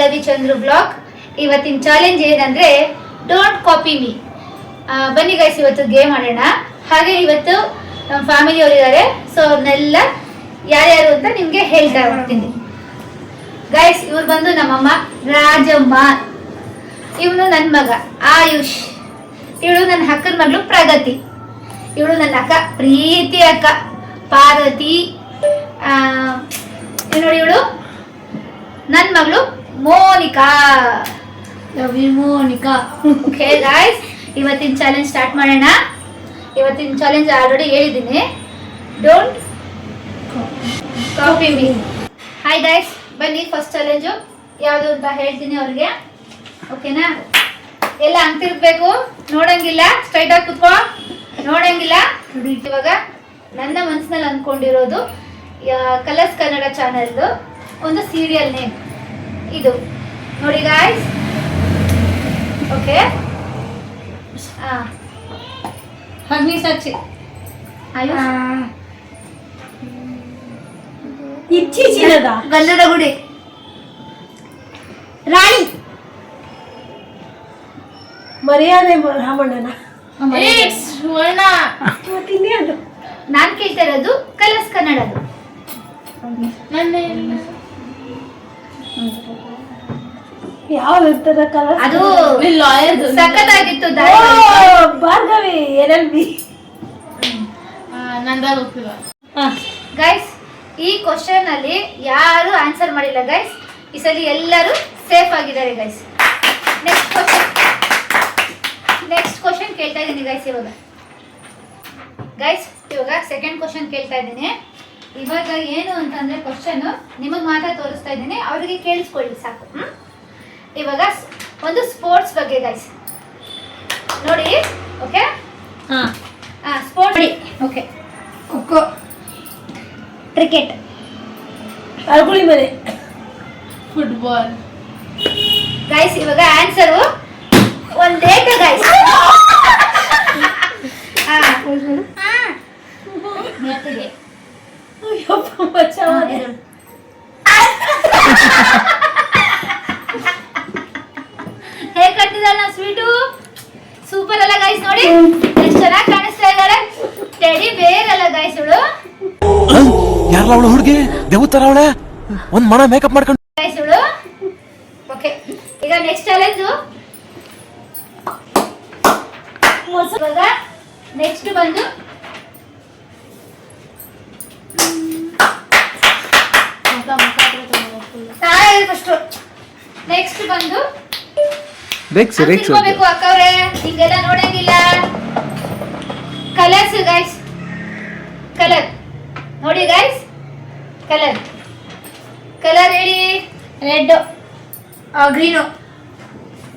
Pallavi Chandru blog. ಇವತ್ತಿನ challenge ಏನಂದ್ರೆ don't copy me. ಬನ್ನಿ ಗೈಸ್, ಇವತ್ತು ಗೇಮ್ ಆಡೋಣ. ಹಾಗೆ ಇವತ್ತು ನಮ್ಮ ಫ್ಯಾಮಿಲಿ ಅವರು ಇದ್ದಾರೆ, ಸೊ ಅವ್ರನ್ನೆಲ್ಲ ಯಾರ್ಯಾರು ಅಂತ ನಿಮ್ಗೆ ಹೇಳ್ತಾ ಹೋಗ್ತೀನಿ. ಗೈಸ್, ಇವ್ರು ಬಂದು ನಮ್ಮಮ್ಮ ರಾಜಮ್ಮ, ಇವನು ನನ್ನ ಮಗ ಆಯುಷ್, ಇವಳು ನನ್ನ ಅಕ್ಕನ ಮಗಳು ಪ್ರಗತಿ, ಇವಳು ನನ್ನ ಅಕ್ಕ ಪ್ರೀತಿ ಅಕ್ಕ ಪಾರ್ವತಿ, ನೋಡಿ ಇವಳು ನನ್ನ ಮಗಳು Monika, love you Monika. Okay guys, ಇವತ್ತಿನ ಚಾಲೆಂಜ್ ಸ್ಟಾರ್ಟ್ ಮಾಡೋಣ. ಇವತ್ತಿನ ಚಾಲೆಂಜ್ ಆಲ್ರೆಡಿ ಹೇಳಿದ್ದೀನಿ, don't copy me. Hi guys, ಬನ್ನಿ ಫಸ್ಟ್ ಚಾಲೆಂಜು ಯಾವುದು ಅಂತ ಹೇಳ್ತೀನಿ ಅವ್ರಿಗೆ. ಓಕೆನಾ? ಎಲ್ಲ ಅಂತಿರ್ಬೇಕು, ನೋಡಂಗಿಲ್ಲ, ಸ್ಟ್ರೈಟ್ ಆಗಿ ಕುತ್ಕೋ, ನೋಡಂಗಿಲ್ಲ. ಇವಾಗ ನನ್ನ ಮನಸ್ಸಿನಲ್ಲಿ ಅಂದ್ಕೊಂಡಿರೋದು ಕಲರ್ಸ್ ಕನ್ನಡ ಚಾನೆಲ್ದು ಒಂದು ಸೀರಿಯಲ್ ನೇಮ್ ಇದು ನೋಡಿ ಗಾಯ್ಸ್. ಓಕೆ, ಅಗ್ನಿ ಸಾಕ್ಷಿ, ಗಂಧದ ಗುಡಿ, ರಾಣಿ, ಮರ್ಯಾದೆ ರಾಮಣ್ಣನ. ನಾನ್ ಕೇಳ್ತಾ ಇರೋದು ಕಲರ್ಸ್ ಕನ್ನಡದು. ಯಾವ್ದು ಕಲರ್? ಅದು ಸಖತ್ತಾಗಿತ್ತು. ಭಾರ್ಗವಿ LLB. ಗೈಸ್, ಈ ಕ್ವಶನ್ ಅಲ್ಲಿ ಯಾರು ಆನ್ಸರ್ ಮಾಡಿಲ್ಲ ಗೈಸ್. ಈ ಸಲ ಎಲ್ಲರೂ ಸೇಫ್ ಆಗಿದ್ದಾರೆ ಗೈಸ್. ನೆಕ್ಸ್ಟ್ ಕ್ವಶನ್ ಕೇಳ್ತಾ ಇದ್ದೀನಿ ಗೈಸ್. ಇವಾಗ ಸೆಕೆಂಡ್ ಕ್ವಶನ್ ಕೇಳ್ತಾ ಇದ್ದೀನಿ. ಇವಾಗ ಏನು ಅಂತಂದ್ರೆ ಕ್ವಶನ್ ನಿಮಗೆ ಮಾತ್ರ ತೋರಿಸ್ತಾ ಇದ್ದೀನಿ, ಅವರಿಗೆ ಕೇಳಿಸ್ಕೊಳ್ಳಿ ಸಾಕು. ಇವಾಗ ಒಂದು ಸ್ಪೋರ್ಟ್ಸ್ ಬಗ್ಗೆ ಗೈಸ್ ನೋಡಿ. Okay, sports. Okay, kho kho, cricket, ಅರ್ಗುಳಿ ಮನೆ, ಫುಟ್ಬಾಲ್. ಗೈಸ್ ಇವಾಗ ಆನ್ಸರು ಒಂದೇಟ ಗೈಸ್. ಹೇಗೆ ಕಟ್ಟಿದಾಳ ನಾವು ಸ್ವೀಟು, ಸೂಪರ್ ಅಲ್ಲ ಗೈಸ್. ನೋಡಿ ಎಷ್ಟು ಚೆನ್ನಾಗಿ ಕಾಣಿಸ್ತಾ ಇದ್ದಾಳೆ. ಟೆಡಿ ಬೇರ್ ಅಲ್ಲ ಗೈಸ್ ಇವಳು. ಯಾರಲ್ಲ ಅವಳು ಹುಡುಗಿ ದೇವತರ ಅವಳೆ, ಒಂದ್ ಮಣ ಮೇಕಪ್ ಮಾಡ್ಕೊಂಡು ಗೈಸ್ ಇವಳು. ಓಕೆ, ಈಗ ನೆಕ್ಸ್ಟ್ ಚಾಲೆಂಜು. ಇವಾಗ ನೆಕ್ಸ್ಟ್ ಬಂದು ನೆಕ್ಸ್ಟ್ ಬಂದು ತಿಳ್ಕೋಬೇಕು ಅಕ್ಕವ್ರೆ, ಹಿಂಗೆಲ್ಲ ನೋಡಂಗಿಲ್ಲ. ಕಲರ್ಸ್ ಗೈಸ್, ಕಲರ್ ನೋಡಿ ಗೈಸ್, ಕಲರ್ ಕಲರ್ ಹೇಳಿ. Red, green,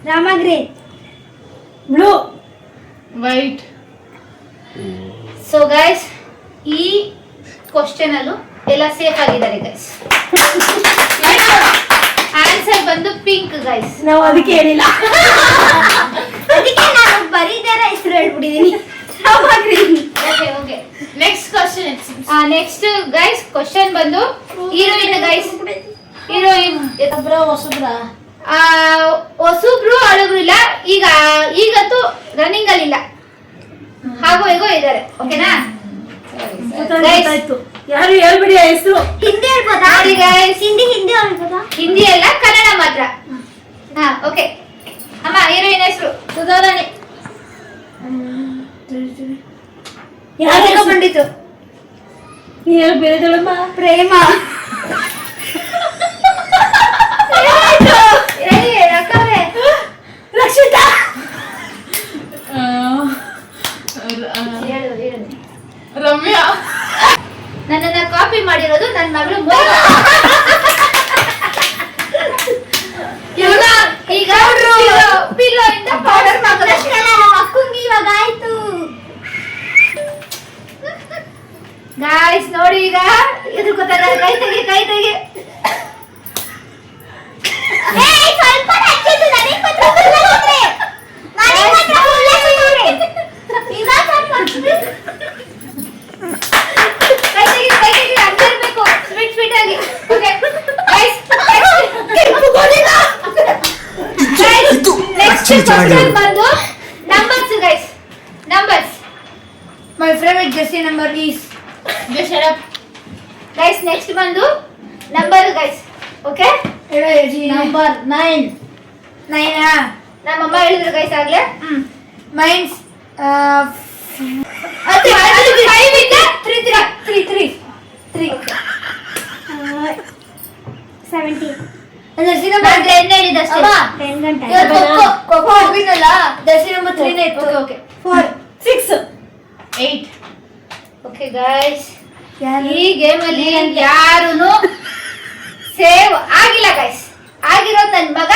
Rama green, blue, white. So guys, ಈ ಕ್ವಶನ್ ಅಲ್ಲೂ ಎಲ್ಲ ಸೇಫ್ ಆಗಿದ್ದಾರೆ ಗೈಸ್. ಆನ್ಸರ್ ಬಂದು ಪಿಂಕ್ ಗೈಸ್. ನಾವು ಅದಕ್ಕೆ ಹೇಳಿಲ್ಲ, ಅದಕ್ಕೆ ನಾನು ಬರೀದಾರ ಹೆಸರು ಹೇಳ್ಬಿಟ್ಟಿದ್ದೀನಿ. Okay okay, next question. Next guys question ಬಂದು ಹೀರೋಯಿನ್ ಗೈಸ್. ಹೀರೋಯಿನ್ ಹೊಸಬ್ರು ಹಳಬ್ರು ಇಲ್ಲ, ಈಗಂತೂ ರನ್ನಿಂಗ್ ಅಲ್ಲಿ ಇಲ್ಲ, ಹಾಗೋ ಹೇಗೋ ಇದ್ದಾರೆ. ಓಕೆನಾ? ಯಾರು ಹೇಳ್ಬಿಡಿ ಹೆಸರು. ಹಿಂದಿ ಹೇಳ್ಬೋದಾ? ಹಿಂದಿ ಹೇಳ್ಬೋದಾ? ಹಿಂದಿ ಅಲ್ಲ, ಕನ್ನಡ ಮಾತ್ರ. ಹಾ ಓಕೆ. ಅಮ್ಮ, ಹೀರೋಯಿನ್ ಹೆಸರು ಸುಧಾರಾಣಿ. ಯಾರಿಗೋ ಬಂದಿತ್ತು, ನೀನು ಬೇರೆದಳಮ್ಮ. ಪ್ರೇಮ. ರಕ್ಷಿತಾ. ರಮ್ಯಾ. ನನ್ನನ್ನ ಕಾಪಿ ಮಾಡಿರೋದು ನನ್ನ ಮಗಳು ಈಗ ಪಿಲ್ಲೋ ಇಂದ ಪೌಡರ್ ಅಕ್ಕಂಗೆ ಇವಾಗ ಆಯ್ತು ಗಾಯ್ಸ್. ನೋಡಿ ಈಗ ಇದು ಗೊತ್ತಾಗ, ಕೈ ತೆಗಿ ಕೈ ತೆಗಿ. ಸ್ವೀಟ್ ಸ್ವೀಟ್ ಆಗಿ. Okay guys, favorite jersey number is. Just shut up. Guys, next ಬಂದು ನಂಬರ್ ಗೈಸ್. Okay, number 9. ನಮ್ಮಮ್ಮ ಹೇಳಿದ್ರು ಗೈಸ್ ಆಗ್ಲೇ. ಮೈನ್ಸ್ 70. Jersey number 10 ಹೇಳಿದಷ್ಟೇ. 10 ಗಂಟೆ. ಖೋ ಹೋಗಿನಲ್ಲ, ಜರ್ಸಿ ನಂಬರ್ 3 ಇತ್ತು. ಓಕೆ 4, 6. 8. ಓಕೆ ಗೈಸ್, ಈ ಗೇಮ್ ಅಲ್ಲಿ ಯಾರೂನು ಸೇವ್ ಆಗಿಲ್ಲ ಗೈಸ್. ಆಗಿರೋದು ನನ್ನ ಮಗ.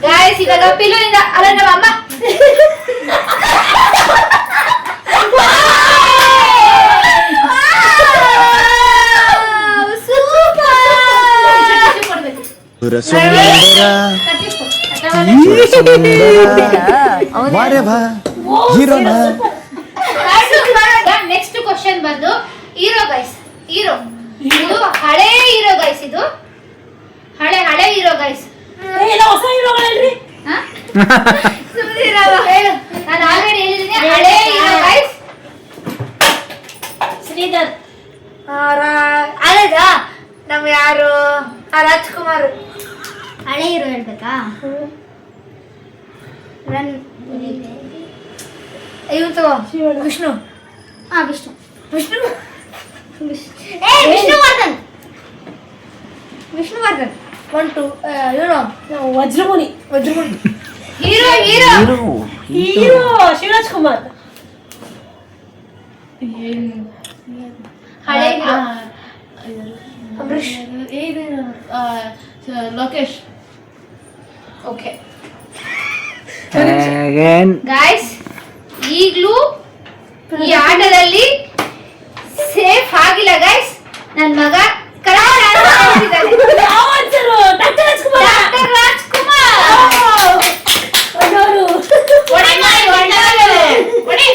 ಗೈಸ್, ಇವಾಗ ಪಿಲು ಇಂದ ಅಲ್ಲ ನಮ್ಮ ಅಮ್ಮ. ನೆಕ್ಸ್ಟ್ ಕ್ವಶನ್ ಬಂದು ಹೀರೋ ಗೈಸ್. ಹೀರೋ ಇದು ಹಳೆ ಹೀರೋ ಗೈಸ್. ಇದು ಹಳೆ ಹೀರೋ ಗೈಸ್. ಎಲ್ಲ ಹೊಸ ಹೀರೋಗಳಲ್ರಿ. ನಾನು ಆಲ್ರೆಡಿ ಹೇಳಿದ್ದೀನಿ ಹಳೆ ಹೀರೋ ಗೈಸ್. ಶ್ರೀಧರ್. ಹಳೆದಾ ನಮ್ ಯಾರು ರಾಜ್ಕುಮಾರ್. ಹಳೆ ಹೀರೋ ಹೇಳ್ಬೇಕಾ? ರನ್. ಇವನ್ ತಗೋ, ವಿಷ್ಣು. ವಿಷ್ಣು. ವಿಷ್ಣುವರ್ಧನ್. 1, 2. ಇವನು ವಜ್ರಮುನಿ. Hero hero Shivaraj Kumar. ಹಳೆ hero Ambareesh. Lokesh. Okay guys, ಈಗಲೂ ಈ ಆಟದಲ್ಲಿ ಸೇಫ್ ಆಗಿಲ್ಲ ಗೈಸ್. ನನ್ನ ಮಗ ಯಾವ answer? Doctor Rajkumar. Doctor Rajkumar. ಒಳ್ಳೆಯವರು. ಒಡಿ.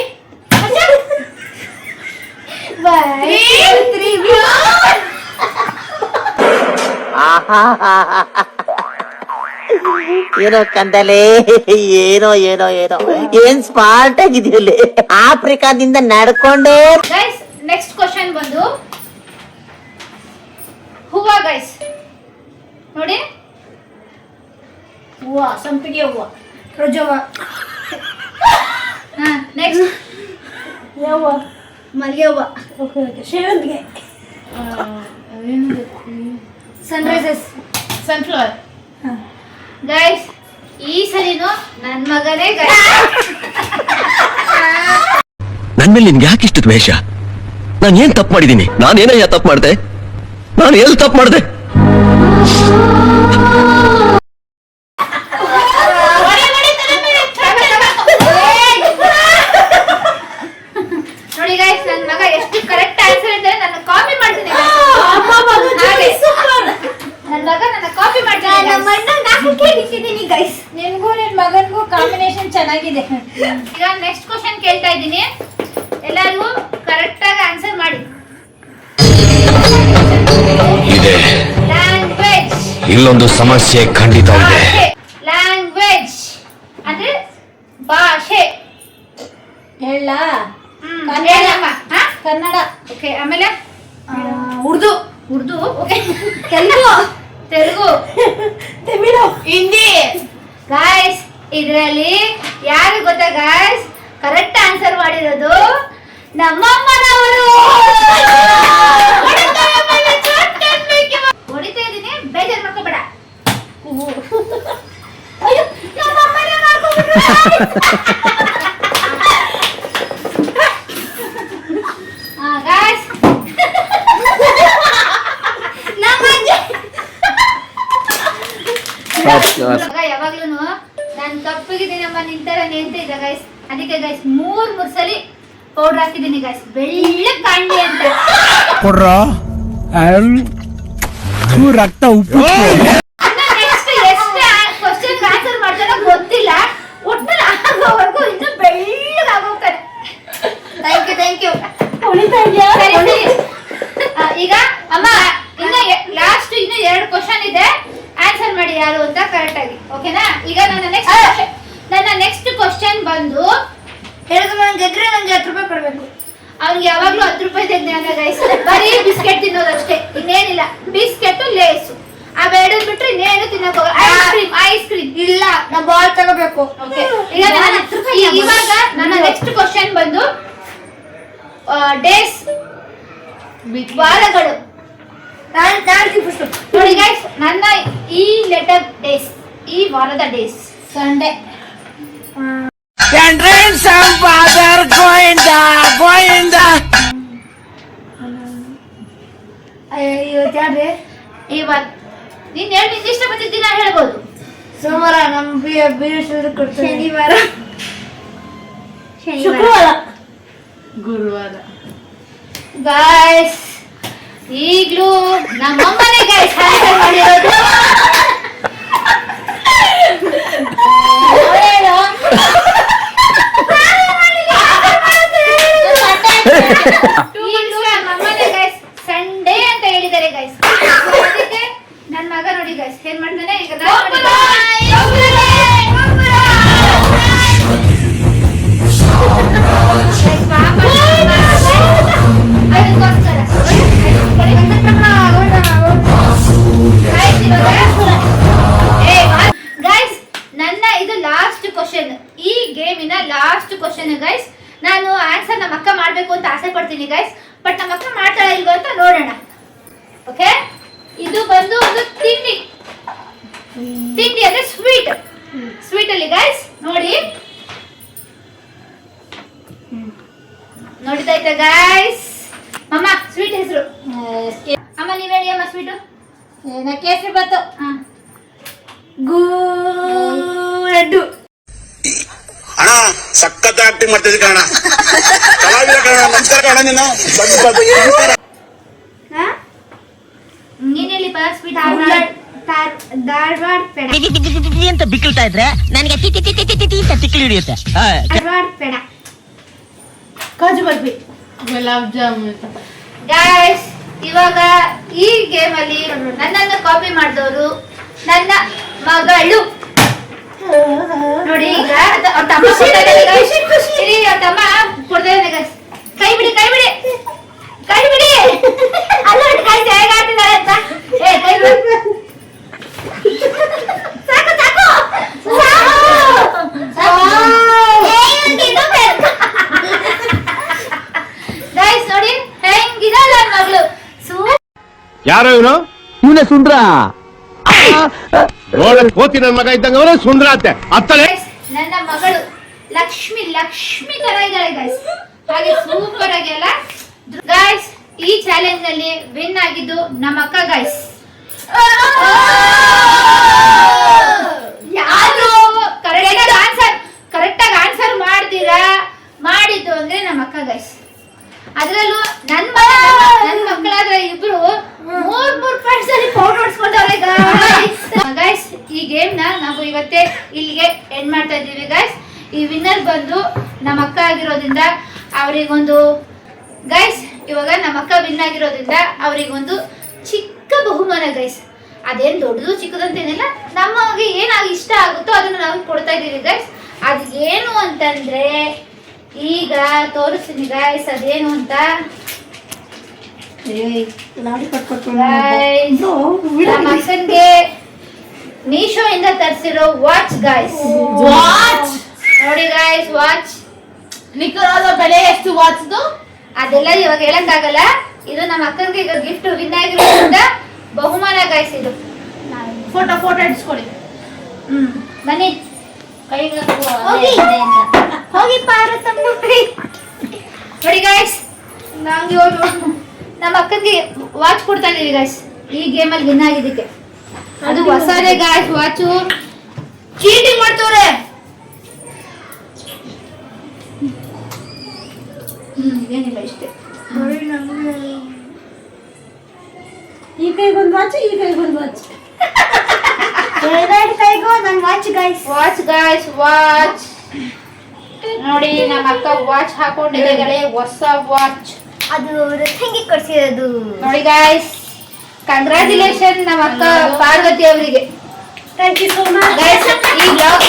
ಏನೋ ಕಂದಲೆ, ಏನೋ ಏನೋ ಏನೋ ಏನ್ ಸ್ಮಾರ್ಟ್ ಆಗಿದೆಯಲ್ಲಿ. ಆಫ್ರಿಕಾದಿಂದ ನಡ್ಕೊಂಡೇ. ಗೈಸ್, ನೆಕ್ಸ್ಟ್ ಕ್ವಶನ್ ಬಂದು ಹೂವ ಗೈಸ್. ನೋಡಿ, ಹೂವ, ಸಂಪಿಗೆ ಹೂವ. ರೋಜವ್ವ. ನೆಕ್ಸ್ಟ್ ಯಾವ? ಮಲ್ಲಿಗೆ ಹೂವ. Okay okay. ಸೇವಂತಿಗೆ. ಸನ್ರೈಸಸ್. ಸನ್ಫ್ಲವರ್. ಗೈಸ್, ಈ ಸಲಿನೂ ನನ್ನ ಮಗನೇ ಗೈಸ್. ನನ್ ಮೇಲೆ ನಿನ್ಗೆ ಯಾಕೆ ಇಷ್ಟು ದ್ವೇಷ? ನಾನು ಏನ್ ತಪ್ಪು ಮಾಡಿದ್ದೀನಿ? ನಾನೇನಯ್ಯ ತಪ್ಪು ಮಾಡ್ದೆ? ನಾನು ಎಲ್ಲಿ ತಪ್ಪು ಮಾಡ್ದೆ? ನೋಡಿ ಗೈಸ್, ನನ್ನ ಮಗ ಎಷ್ಟು ಕರೆಕ್ಟ್ ಆನ್ಸರ್ ಇದ್ದಾರೆ. ನನ್ನ ಕಾಪಿ ಮಾಡ್ತೀನಿ. ನನ್ನ ಮಗ ನನ್ನ ಕಾಪಿ ಮಾಡ್ತಾನೆ. ಗೈಸ್, ನಿನ್ಗೂ ನಿನ್ ಮಗನ್ಗೂ ಕಾಂಬಿನೇಷನ್ ಚೆನ್ನಾಗಿದೆ. ಈಗ ನೆಕ್ಸ್ಟ್ ಕ್ವಶನ್ ಕೇಳ್ತಾ ಇದ್ದೀನಿ, ಎಲ್ಲರಿಗೂ ಕರೆಕ್ಟ್ ಆಗಿ ಆನ್ಸರ್ ಮಾಡಿ. ಇದೆ, ಲ್ಯಾಂಗ್ವೇಜ್. ಇಲ್ಲೊಂದು ಸಮಸ್ಯೆ ಖಂಡಿತ ಇದೆ. ಲ್ಯಾಂಗ್ವೇಜ್ ಅಂದ್ರೆ ಭಾಷೆ. ಹೇಳ. ಹೇಳಮ್ಮ. ಕನ್ನಡ. ಓಕೆ, ಆಮೇಲೆ ಉರ್ದು. ಓಕೆ, ತೆಲುಗು. ತಮಿಳು. ಹಿಂದಿ. ಗಾಯ್ಸ್, ಇದರಲ್ಲಿ ಯಾರು ಗೊತ್ತಾ ಗಾಯ್ಸ್ ಕರೆಕ್ಟ್ ಆನ್ಸರ್ ಮಾಡಿರೋದು? ನಮ್ಮಮ್ಮನವರು. ಹೊಡಿತಾ ಇದ್ದೀನಿ, ಬೇಜಾರು ಮಾಡ್ಕೋಬೇಡ. ಅಯ್ಯೋ, ನಮ್ಮಮ್ಮನೇ ಮಾಡ್ಕೊಂಡ್ಬಿಟ್ರು. ಗಾಯ್ಸ್, ಯಾವಾಗ್ಲೂ ನಾನು ಕಪ್ಪಗಿದ್ದೀನಮ್ಮ ನಿಂತರ ನಿಂತಿದ್ದ ಗೈಸ್. ಅದಕ್ಕೆ ಗೈಸ್ ಮೂರ್ ಸಲಿ ಪೌಡರ್ ಹಾಕಿದ್ದೀನಿ ಗೈಸ್, ಬೆಳ್ಳಗ್ ಕಾಣ್ಲಿ ಅಂತ. ಕೊಡ್ರ ರಕ್ತ ಉಪ್ಪು. ನೆಕ್ಸ್ಟ್ ಎಷ್ಟು ಕ್ವಶನ್ ಆನ್ಸರ್ ಮಾಡ್ತಾರೋ ಗೊತ್ತಿಲ್ಲ, ಒಟ್ಟಲ್ಲಿ ಆಗೋವರೆಗೂ ಇನ್ನು ಬೆಳ್ಳಗ್ ಆಗೋಗ್ತಾರೆ. Thank you. ಹೊಡಿತಾ ಇದ್ಯಾ? ಸರಿ. ಈಗ ಅಮ್ಮ, ಇನ್ನು ಲಾಸ್ಟ್ ಇನ್ನು 2 ಕ್ವಶನ್ ಇದೆ, ಆನ್ಸರ್ ಮಾಡಿ ಯಾರು ಅಂತ ಕರೆಕ್ಟ್ ಆಗಿ. ಓಕೆನಾ? ಈಗ ನನ್ನ ನನ್ನ ನೆಕ್ಸ್ಟ್ ಕ್ವಶನ್ ಬಂದು ಹೇಳಿದ್ರೆ ನಂಗೆ ಗೆದ್ರೆ ನಂಗೆ 10 ರೂಪಾಯಿ ಕೊಡ್ಬೇಕು. ಅವ್ನಿಗೆ ಯಾವಾಗ್ಲೂ 10 ರೂಪಾಯಿ ಜ್ಞಾನ ಗೈಸ್. ಬರೀ ಬಿಸ್ಕೆಟ್ ತಿನ್ನೋದಷ್ಟೇ, ಇನ್ನೇನಿಲ್ಲ. ಬಿಸ್ಕೆಟ್ ಲೇಸು ಅವೆರಡು ಬಿಟ್ರೆ ಇನ್ನೇನು ತಿನ್ನಕ್ ಹೋಗಲ್ಲ. ಐಸ್ ಕ್ರೀಮ್ ಇಲ್ಲ ನಾ ಬಾಲ್ ತಗೋಬೇಕು. ಈಗ ಇವಾಗ ನನ್ನ ನೆಕ್ಸ್ಟ್ ಕ್ವಶನ್ ಬಂದು ಡೇಸ್, ವಾರಗಳು. ನೋಡಿ ಗೈಸ್, ನನ್ನ ಈ ಲೆಟರ್ ಡೇಸ್, ಈ ವಾರದ ಡೇಸ್. ಸಂಡೆ. ಇವತ್ತು ಯಾವ್ದು? ಇವತ್ತು ನೀನ್ ಹೇಳಿ, ನಿಂಗೆ ಇಷ್ಟ ಬಂದಿದ್ದ ದಿನ ಹೇಳ್ಬೋದು. ಸೋಮವಾರ ನಮ್ಮ ಬೀರೇಶ್ವರ ಕೊಡ್ತಾರೆ. ಶನಿವಾರ ಶುಕ್ರವಾರ. ಗುರುವಾರ. ಗೈಸ್ ಈಗ್ಲೂ ನಮ್ಮಮ್ಮನೇ ಗೈಸ್ ಆನ್ಸರ್ ಮಾಡಿರೋದು. ಈಗ್ಲೂ ನಮ್ಮಮ್ಮನೇ ಗೈಸ್ ಸಂಡೇ ಅಂತ ಹೇಳಿದ್ದಾರೆ ಗೈಸ್. ಅದಕ್ಕೆ ನನ್ ಮಗ ನೋಡಿ ಗೈಸ್ ಏನ್ ಮಾಡ್ತಾನೆ ಈಗ ಗೈಸ್ ನನ್ನ ಇದು ಲಾಸ್ಟ್ ಕ್ವಶನ್, ಈ ಗೇಮಿನ ಲಾಸ್ಟ್ ಕ್ವಶನ್ ಗೈಸ್. ನಾನು ಆನ್ಸರ್ ನಮ್ಮ ಅಕ್ಕ ಮಾಡ್ಬೇಕು ಅಂತ ಆಸೆ ಪಡ್ತೀನಿ ಗೈಸ್, ಬಟ್ ನಮ್ಮ ಅಕ್ಕ ಮಾಡ್ತಾಳ ಇಲ್ವೋ ಅಂತ ನೋಡೋಣ. ಓಕೆ, ಇದು ಬಂದು ಒಂದು ತಿಂಡಿ. ತಿಂಡಿ ಅಂದ್ರೆ ಸ್ವೀಟ್. ಸ್ವೀಟ್ ಅಲ್ಲಿ ಗೈಸ್ ನೋಡಿ, ನೋಡಿತಾ ಇದ್ದ ಗೈಸ್. ಅಮ್ಮ ಸ್ವೀಟ್ ಹೆಸರು ಅಮ್ಮ ನೀವ್ ಹೇಳಿ ಅಮ್ಮ. ಸ್ವೀಟು ಕೇಸರಿ ಬಾತು. ಲಡ್ಡು. ಅಣ್ಣ ಸಖತ್ ಆಕ್ಟಿಂಗ್ ಮಾಡ್ತಿದ್ದೆ ಕಣ. ಕಲಾವಿದ ಕಣ, ನಮಸ್ಕಾರ ಕಣ ನೀನು. ನೀನ್ ಹೇಳಿ ಬಾ ಸ್ವೀಟ್. ಧಾರವಾಡ ಪೇಡ. ಅಂತ ಬಿಕ್ಕಳ್ತಾ ಇದ್ರೆ ನನಗೆ T T T T T T ಅಂತ ತಿಕ್ಕಲಿ ಹಿಡಿಯುತ್ತೆ. ಧಾರವಾಡ ಪೇಡ. ಕಾಜು ಬರ್ಫಿ. ಗುಲಾಬ್ ಜಾಮೂನ್. ಗೈಸ್ ಇವಾಗ ಈ ಗೇಮ್ ಅಲ್ಲಿ ನನ್ನನ್ನು ಕಾಪಿ ಮಾಡಿದವರು ನನ್ನ ಮಗಳು. ನೋಡಿ ಈಗ ಅವ್ರ ತಮ್ಮ ಇರಿ, ಅವ್ರ ತಮ್ಮ ಕೊಡ್ತಾ ಇದ್ದಾನೆ ಗೈಸ್. ಕೈ ಬಿಡಿ ಕೈ ಬಿಡಿ ಕೈ ಬಿಡಿ. ಅಲ್ಲ ಕೈ ಹೇಗೆ ಆಡ್ತಿದ್ದಾರೆ ಅಂತ. ಏ ಕೈ ಬಿಡಿ. ಸಾಕು ಸಾಕು ಗೈಸ್ ನೋಡಿ ಹೆಂಗಿದಲ್ಲ ನನ್ನ ಮಗಳು. ಯಾರೋ ಇವನು? ಇವನೇ ಸುಂದ್ರ. ನೋಡಕ್ ಕೋತಿ ನನ್ ಮಗ ಇದ್ದಂಗ ಅವನು ಸುಂದ್ರ ಅತ್ತೆ ಅತ್ತಲೆ. ನನ್ನ ಮಗಳು ಲಕ್ಷ್ಮಿ, ಲಕ್ಷ್ಮಿ ತರ ಇದ್ದಾಳೆ ಗೈಸ್. ಹಾಗೆ ಸೂಪರ್ ಆಗಿ ಅಲ್ಲ ಗೈಸ್. ಈ ಚಾಲೆಂಜ್ ನಲ್ಲಿ ವಿನ್ ಆಗಿದ್ದು ನಮ್ಮ ಅಕ್ಕ ಗೈಸ್. ಯಾರು ಕರೆಕ್ಟ್ ಆಗಿ ಆನ್ಸರ್ ಮಾಡ್ತೀರಾ ಮಾಡಿದ್ದು ಅಂದ್ರೆ ನಮ್ಮ ಅಕ್ಕ ಗೈಸ್. ಅದ್ರಲ್ಲೂ ನನ್ ಮಕ್ಕಳಾದ್ರೆ ಇಬ್ರು ಮೂರ್ ಪಾಯಿಂಟ್ಸ್ ಅಲ್ಲಿ ಪೌಡರ್ ಹೊಡ್ಸ್ಕೊಂಡವ್ರೆ ಗೈಸ್. ಈ ಗೇಮ್ ನ ನಾವು ಇವತ್ತೇ ಇಲ್ಲಿಗೆ ಎಂಡ್ ಮಾಡ್ತಾ ಇದ್ದೀವಿ ಗೈಸ್. ಈ ವಿನ್ನರ್ ಬಂದು ನಮ್ಮ ಅಕ್ಕ ಆಗಿರೋದ್ರಿಂದ ಅವರಿಗೊಂದು ಗೈಸ್, ಇವಾಗ ನಮ್ಮ ಅಕ್ಕ ವಿನ್ ಆಗಿರೋದ್ರಿಂದ ಅವರಿಗೊಂದು ಚಿಕ್ಕ ಬಹುಮಾನ ಗೈಸ್. ಅದೇನ್ ದೊಡ್ಡದು ಚಿಕ್ಕದಂತೇನಿಲ್ಲ, ನಮಗೆ ಏನಾಗಿ ಇಷ್ಟ ಆಗುತ್ತೋ ಅದನ್ನ ನಾವು ಕೊಡ್ತಾ ಇದೀವಿ ಗೈಸ್. ಅದು ಏನು ಅಂತಂದ್ರೆ ಈಗ ತೋರಿಸ್ತೀನಿ ಗೈಸ್ ಅದೇನು ಅಂತ. ನಮ್ಮ ಅಕ್ಕನ್ಗೆ ಮೀಶೋ ಇಂದ ತರಿಸಿರೋ ವಾಚ್ ಗೈಸ್. ವಾಚ್ ನೋಡಿ ಗೈಸ್, ವಾಚ್. ನಿಖರವಾದ ಬೆಲೆ ಎಷ್ಟು ವಾಚ್ದು ಅದೆಲ್ಲ ಇವಾಗ ಹೇಳಕ್ಕಾಗಲ್ಲ. ಇದು ನಮ್ಮ ಅಕ್ಕನ್ಗೆ ಈಗ ಗಿಫ್ಟ್ ವಿನ್ ಆಗಿರೋದ್ರಿಂದ ಬಹುಮಾನ ಗೈಸ್. ಇದು ಫೋಟೋ ಇಡ್ಸ್ಕೊಳ್ಳಿ. ಬನ್ನಿ ಹೋಗಿ ಪಾರ್ವತಮ್ಮ. ನೋಡಿ ಗೈಸ್, ನಂಗೆ ನಮ್ಮ ಅಕ್ಕನ್ಗೆ ವಾಚ್ ಕೊಡ್ತಾ ಇದೀವಿ ಗೈಸ್ ಈ ಗೇಮ್ ಅಲ್ಲಿ ವಿನ್ ಆಗಿದ್ದಕ್ಕೆ. ಅದು ಹೊಸದೇ ಗೈಸ್ ವಾಚು. ಚೀಟಿಂಗ್ ಮಾಡ್ತವ್ರೆ. ಏನಿಲ್ಲ ಇಷ್ಟೇ. ಈ ಕೈಗೊಂದು ವಾಚ್, ಈ ಕೈಗೊಂದು ವಾಚ್. ಎರಡು ಕೈಗೂ ನನ್ನ watch guys. Watch guys, watch ನೋಡಿ ನಮ್ಮ ಅಕ್ಕ ವಾಚ್ ಹಾಕೊಂಡಿದ್ದಾಳೆ, ಹೊಸ ವಾಚ್. ಅದು ತಂಗಿ ಕೊಡ್ಸಿರೋದು. ನೋಡಿ ಗೈಸ್, ಕಂಗ್ರಾಚುಲೇಷನ್ ನಮ್ಮ ಅಕ್ಕ ಪಾರ್ವತಿ ಅವರಿಗೆ. Thank you so much guys ಈ ಬ್ಲಾಗ್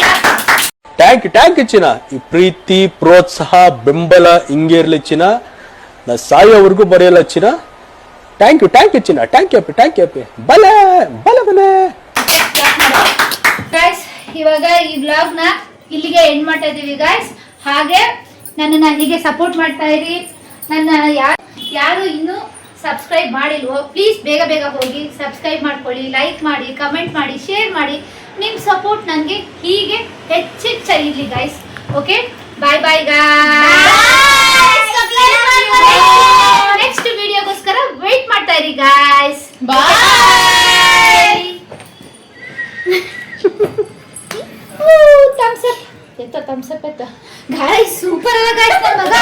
ಥ್ಯಾಂಕ್ ಯು ಚಿನ್ನ. ಈ ಪ್ರೀತಿ ಪ್ರೋತ್ಸಾಹ ಬೆಂಬಲ ಹಿಂಗೆ ಇರ್ಲಿ ಚಿನ್ನ. ನಾ ಸಾಯೋವರೆಗೂ ಬರೆಯಲ್ಲ ಚಿನ್ನ. ಥ್ಯಾಂಕ್ ಯು ಚಿನ್ನ. ಥ್ಯಾಂಕ್ ಯು ಅಪ್ಪಿ. ಬಲೆ ಗಾಯ್ಸ್, ಇವಾಗ ಈ ವ್ಲಾಗ್ನ ಇಲ್ಲಿಗೆ ಎಂಡ್ ಮಾಡ್ತಾ ಇದೀವಿ ಗಾಯ್ಸ್. ಹಾಗೆ ನನ್ನನ್ನು ಹೀಗೆ ಸಪೋರ್ಟ್ ಮಾಡ್ತಾ ಇರಿ. ನನ್ನ ಯಾರು ಇನ್ನೂ ಸಬ್ಸ್ಕ್ರೈಬ್ ಮಾಡಿಲ್ವೋ ಪ್ಲೀಸ್ ಬೇಗ ಹೋಗಿ ಸಬ್ಸ್ಕ್ರೈಬ್ ಮಾಡ್ಕೊಳ್ಳಿ, ಲೈಕ್ ಮಾಡಿ, ಕಮೆಂಟ್ ಮಾಡಿ, ಶೇರ್ ಮಾಡಿ. ನಿಮ್ಮ ಸಪೋರ್ಟ್ ನನಗೆ ಹೀಗೆ ಹೆಚ್ಚಿರಲಿ guys. Okay, bye guys. Next ವಿಡಿಯೋಗೋಸ್ಕರ ವೇಟ್ ಮಾಡ್ತಾ ಇರಿ ಗಾಯ್ಸ್. ಬಾಯ್. ಥಮ್ಸ್ ಅಪ್ ಎತ್ತ ಗಾಯ್ಸ್. ಸೂಪರ್ ಅಲ್ಲ ಗಾಯ್ಸ್ ನನ್ನ ಮಗ.